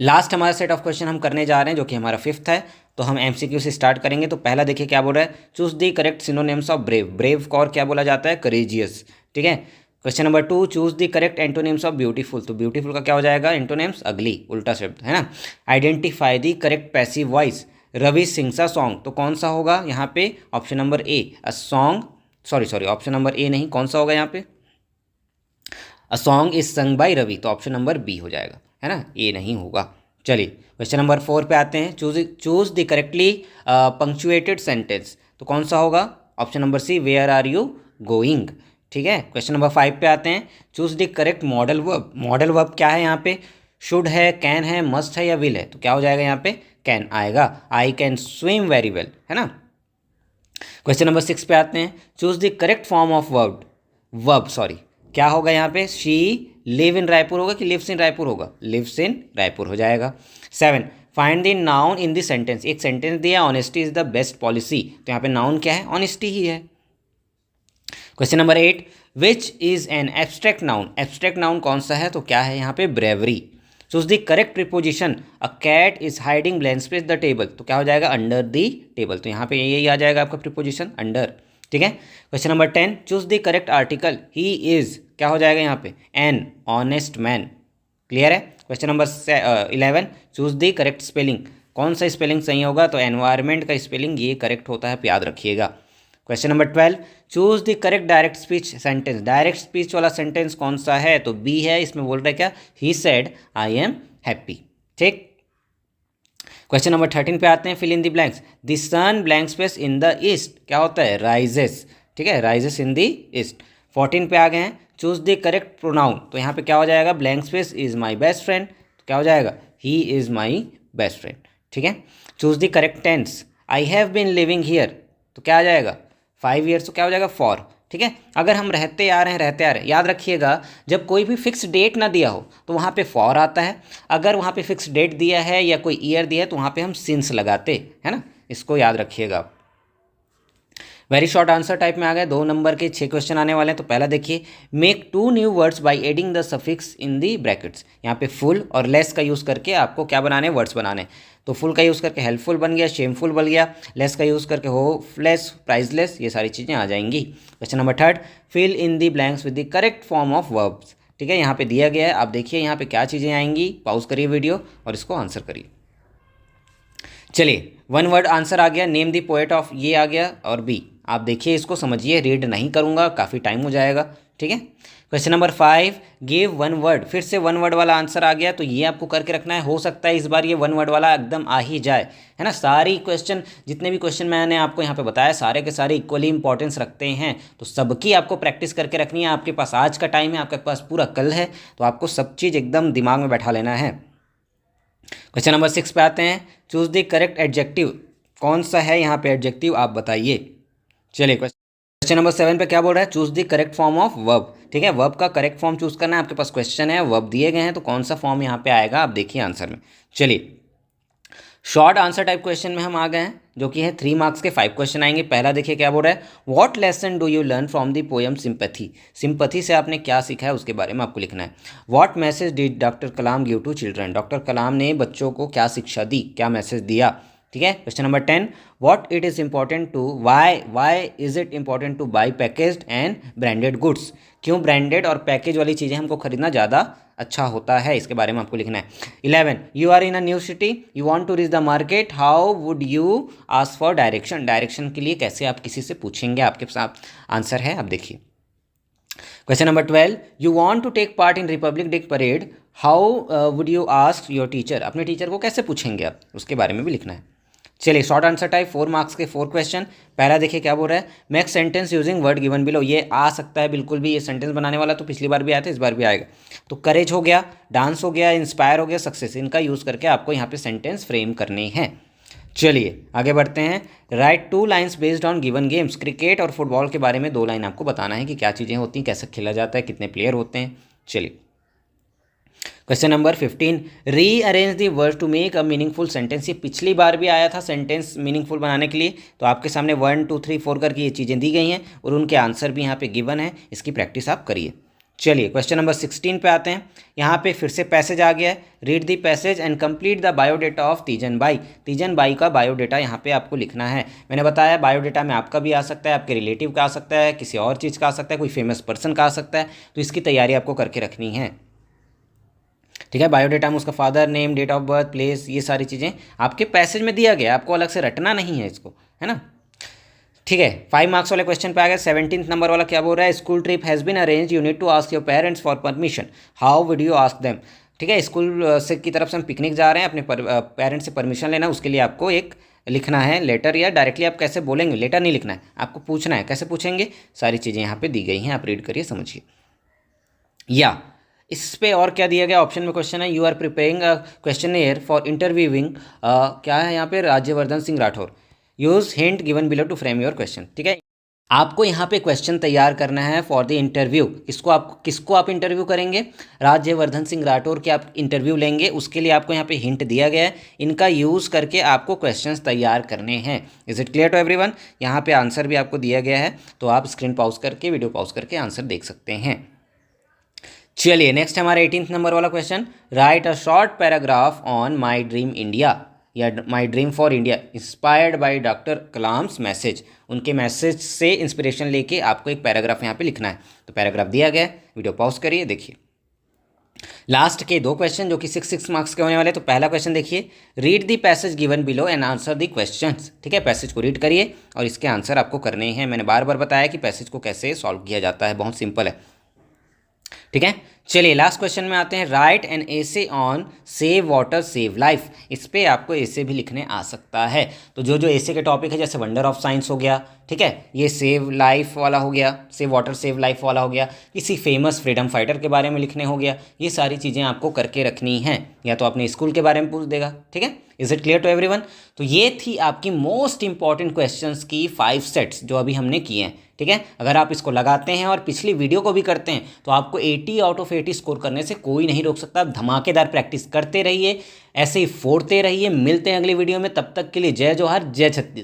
लास्ट हमारा सेट ऑफ क्वेश्चन हम करने जा रहे हैं जो कि हमारा 5th है, तो हम MCQ से स्टार्ट करेंगे। तो पहला देखिए क्या बोल रहा है, choose the correct synonyms of brave, brave को और क्या बोला जाता है, करेजियस, ठीक है। Question number 2, choose the correct antonyms of beautiful, तो ब्यूटीफुल का क्या हो जाएगा, एंटोनिम्स अगली, उल्टा शब्द, है ना। Identify the correct passive voice, Ravi sings a song, तो कौन सा होगा यहाँ पे, option number A, a song, sorry option number A नहीं, कौन सा होगा यहाँ पे, a song is sung by Ravi, तो ऑप्शन नंबर बी हो जाएगा, है ना, ए नहीं होगा। चलिए क्वेश्चन नंबर 4 पे आते हैं, choose the correctly punctuated sentence, तो कौन सा होगा, option number C, where are you going, ठीक है। क्वेश्चन नंबर 5 पे आते हैं, choose the correct modal verb, modal verb क्या है यहाँ पे, शुड है, कैन है, मस्ट है या विल है, तो क्या हो जाएगा यहाँ पे, कैन आएगा, I can swim very well, है ना। क्वेश्चन नंबर 6 पे आते हैं, choose the correct form of verb, क्या होगा यहाँ पे, शी लिव इन रायपुर होगा कि लिव्स इन रायपुर होगा, लिव्स इन रायपुर हो जाएगा। 7, find the noun in the sentence, एक सेंटेंस दिया, honesty is the best policy, तो यहाँ पे नाउन क्या है, ऑनेस्टी ही है। Question number 8, which is an abstract noun, abstract noun कौन सा है, तो क्या है यहाँ पे, bravery. Choose the correct preposition, a cat is hiding blank space the table, तो क्या हो जाएगा अंडर द टेबल, तो यहाँ पे यही आ जाएगा आपका प्रीपोजिशन अंडर। ठीक है, question number 10, choose the correct article, he is क्या हो जाएगा यहाँ पे एन ऑनेस्ट मैन। क्लियर है। Question number 11, choose the correct spelling, कौन सा स्पेलिंग सही होगा, तो एनवायरमेंट का स्पेलिंग ये करेक्ट होता है, याद रखिएगा। Question number 12, choose the correct direct speech sentence, direct speech वाला सेंटेंस कौन सा है, तो बी है, इसमें बोल रहा है क्या, he said I am happy. ठीक, क्वेश्चन नंबर 13 पे आते हैं, fill in the blanks, the sun blank space in the east क्या होता है, राइजेस। ठीक है, राइजेस इन द ईस्ट। 14 पे आ गए हैं, चूज द करेक्ट प्रोनाउन, तो यहाँ पे क्या हो जाएगा, blank space is my best friend, तो क्या हो जाएगा, he is my best friend. ठीक है, choose the correct tense, I have been living here, तो क्या आ जाएगा 5 ईयर्स, तो क्या हो जाएगा फॉर। ठीक है, अगर हम रहते आ रहे हैं, याद रखिएगा जब कोई भी फिक्स डेट ना दिया हो तो वहाँ पे फॉर आता है, अगर वहाँ पे फिक्स डेट दिया है या कोई ईयर दिया है तो वहाँ पे हम सिंस लगाते है ना, इसको याद रखिएगा। वेरी शॉर्ट आंसर टाइप में आ गए, 2 नंबर के 6 क्वेश्चन आने वाले हैं। तो पहला देखिए, make 2 new words by adding the suffix in the brackets, यहाँ पे फुल और लेस का यूज़ करके आपको क्या बनाने, वर्ड्स बनाने। तो फुल का यूज़ करके हेल्पफुल बन गया, शेमफुल बन गया, लेस का यूज़ करके होपलेस, प्राइसलेस, ये सारी चीज़ें आ जाएंगी। Question number 3, fill in the blanks with the correct form of verbs. ठीक है, यहाँ पे दिया गया है, आप देखिए यहाँ पे क्या चीज़ें आएंगी, पॉज करिए वीडियो और इसको आंसर करिए। चलिए, 1 वर्ड आंसर आ गया, नेम द पोएट ऑफ, ये आ गया, और बी आप देखिए इसको समझिए, रीड नहीं करूँगा, काफ़ी टाइम हो जाएगा। ठीक है, क्वेश्चन नंबर 5, गिव 1 वर्ड, फिर से 1 वर्ड वाला आंसर आ गया, तो ये आपको करके रखना है, हो सकता है इस बार ये 1 वर्ड वाला एकदम आ ही जाए, है ना। सारी क्वेश्चन, जितने भी क्वेश्चन मैंने आपको यहाँ पे बताया, सारे के सारे इक्वली इंपॉर्टेंस रखते हैं, तो सबकी आपको प्रैक्टिस करके रखनी है। आपके पास आज का टाइम है, आपके पास पूरा कल है, तो आपको सब चीज़ एकदम दिमाग में बैठा लेना है। क्वेश्चन नंबर 6 पे आते हैं, चूज द करेक्ट एडजेक्टिव, कौन सा है यहाँ पे एडजेक्टिव, आप बताइए। चलिए, क्वेश्चन नंबर 7 पे क्या बोल रहा है, choose the correct form of verb. ठीक है, वर्ब का करेक्ट फॉर्म चूज करना है, आपके पास क्वेश्चन है, वर्ब दिए गए हैं, तो कौन सा फॉर्म यहाँ पे आएगा, आप देखिए आंसर में। चलिए, शॉर्ट आंसर टाइप क्वेश्चन में हम आ गए हैं, जो कि है 3 मार्क्स के 5 क्वेश्चन आएंगे। पहला देखिए क्या बोल रहा है, what lesson do you learn from the poem sympathy, sympathy से आपने क्या सीखा है उसके बारे में आपको लिखना है। What message did doctor Kalam give to children, doctor Kalam ने बच्चों को क्या शिक्षा दी, क्या मैसेज दिया। ठीक है, question number 10, what it is important to, why is it important to buy packaged and branded goods, क्यों ब्रांडेड और पैकेज वाली चीज़ें हमको खरीदना ज़्यादा अच्छा होता है, इसके बारे में आपको लिखना है। 11, you are in a new city, you want to reach the market, how would you ask for direction, direction के लिए कैसे आप किसी से पूछेंगे, आपके साथ आंसर है, आप देखिए। Question number 12, you want to take part in republic day parade, how would you ask your teacher, अपने टीचर को कैसे पूछेंगे आप, उसके बारे में भी लिखना है। चलिए, शॉर्ट आंसर टाइप 4 मार्क्स के 4 क्वेश्चन। पहला देखिए क्या बोल रहा है, make sentence using word given below, ये आ सकता है बिल्कुल भी, ये सेंटेंस बनाने वाला तो पिछली बार भी आया था, इस बार भी आएगा। तो करेज हो गया, डांस हो गया, इंस्पायर हो गया, सक्सेस, इनका यूज़ करके आपको यहाँ पे सेंटेंस फ्रेम करने हैं। चलिए आगे बढ़ते हैं, right 2 lines based on given games, cricket और फुटबॉल के बारे में 2 लाइन आपको बताना है कि क्या चीज़ें होती हैं, कैसे खेला जाता है, कितने प्लेयर होते हैं। चलिए, question number 15, rearrange the word to make a meaningful sentence, ये पिछली बार भी आया था सेंटेंस मीनिंगफुल बनाने के लिए, तो आपके सामने 1 2 3 4 करके ये चीज़ें दी गई हैं और उनके आंसर भी यहाँ पे गिवन है, इसकी प्रैक्टिस आप करिए। चलिए, क्वेश्चन नंबर 16 पे आते हैं, यहाँ पे फिर से पैसेज आ गया है, read the passage and complete the biodata of Teejan Bai, Teejan Bai का बायोडेटा यहाँ पे आपको लिखना है। मैंने बताया बायोडेटा में आपका भी आ सकता है, आपके रिलेटिव का आ सकता है, किसी और चीज़ का आ सकता है, कोई फेमस पर्सन का आ सकता है, तो इसकी तैयारी आपको करके रखनी है। ठीक है, बायोडेटा में उसका father name, date of birth, place, ये सारी चीज़ें आपके पैसेज में दिया गया, आपको अलग से रटना नहीं है इसको, है ना। ठीक है, 5 मार्क्स वाले क्वेश्चन पे आ गया। 17 नंबर वाला क्या बोल रहा है, school trip has been arrange, you need to ask your parents for permission, how would you ask them. ठीक है, स्कूल से की तरफ से हम पिकनिक जा रहे हैं, अपने पेरेंट्स से परमिशन लेना, उसके लिए आपको एक लिखना है लेटर, या डायरेक्टली आप कैसे बोलेंगे, लेटर नहीं लिखना है, आपको पूछना है, कैसे पूछेंगे, सारी चीज़ें यहाँ पे दी गई हैं, आप रीड करिए, समझिए। या इस पे और क्या दिया गया, ऑप्शन में क्वेश्चन है, you are preparing a questionnaire for interviewing, क्या है यहाँ पे, Rajyavardhan Singh Rathore, use hint given below to frame your question. ठीक है, आपको यहाँ पे क्वेश्चन तैयार करना है फॉर द इंटरव्यू, किसको आप इंटरव्यू करेंगे, राज्यवर्धन सिंह राठौर के आप इंटरव्यू लेंगे, उसके लिए आपको यहाँ पे हिंट दिया गया है, इनका यूज़ करके आपको क्वेश्चंस तैयार करने हैं। Is it clear to everyone. यहाँ पे आंसर भी आपको दिया गया है, तो आप स्क्रीन पॉज करके, वीडियो पॉज करके आंसर देख सकते हैं। चलिए नेक्स्ट हमारा 18th नंबर वाला question, write a short paragraph on my dream India या my dream for India inspired by doctor Kalam's message. उनके मैसेज से इंस्पिरेशन लेके आपको एक पैराग्राफ यहाँ पे लिखना है। तो पैराग्राफ दिया गया है, वीडियो पॉज करिए, देखिए। लास्ट के 2 क्वेश्चन जो कि 6 मार्क्स के होने वाले। तो पहला क्वेश्चन देखिए, read the passage given below and answer the questions. ठीक है, पैसेज को रीड करिए और इसके आंसर आपको करने हैं। मैंने बार बार बताया कि पैसेज को कैसे सॉल्व किया जाता है, बहुत सिंपल है। ठीक है, चलिए लास्ट क्वेश्चन में आते हैं, right an essay on save water save life. इस पे आपको एसे भी लिखने आ सकता है। तो जो जो एसे के टॉपिक है, जैसे वंडर ऑफ साइंस हो गया, ठीक है, ये सेव लाइफ वाला हो गया, सेव वाटर सेव लाइफ वाला हो गया, किसी फेमस फ्रीडम फाइटर के बारे में लिखने हो गया, ये सारी चीज़ें आपको करके रखनी हैं, या तो अपने स्कूल के बारे में पूछ देगा। ठीक है, is it clear to everyone? तो ये थी आपकी मोस्ट इंपॉर्टेंट क्वेश्चंस की 5 सेट्स जो अभी हमने किए हैं। ठीक है, अगर आप इसको लगाते हैं और पिछली वीडियो को भी करते हैं तो आपको 80 आउट ऑफ 80 स्कोर करने से कोई नहीं रोक सकता। धमाकेदार प्रैक्टिस करते रहिए, ऐसे ही फोड़ते रहिए। मिलते हैं अगली वीडियो में, तब तक के लिए जय जोहार, जय छत्तीसगढ़।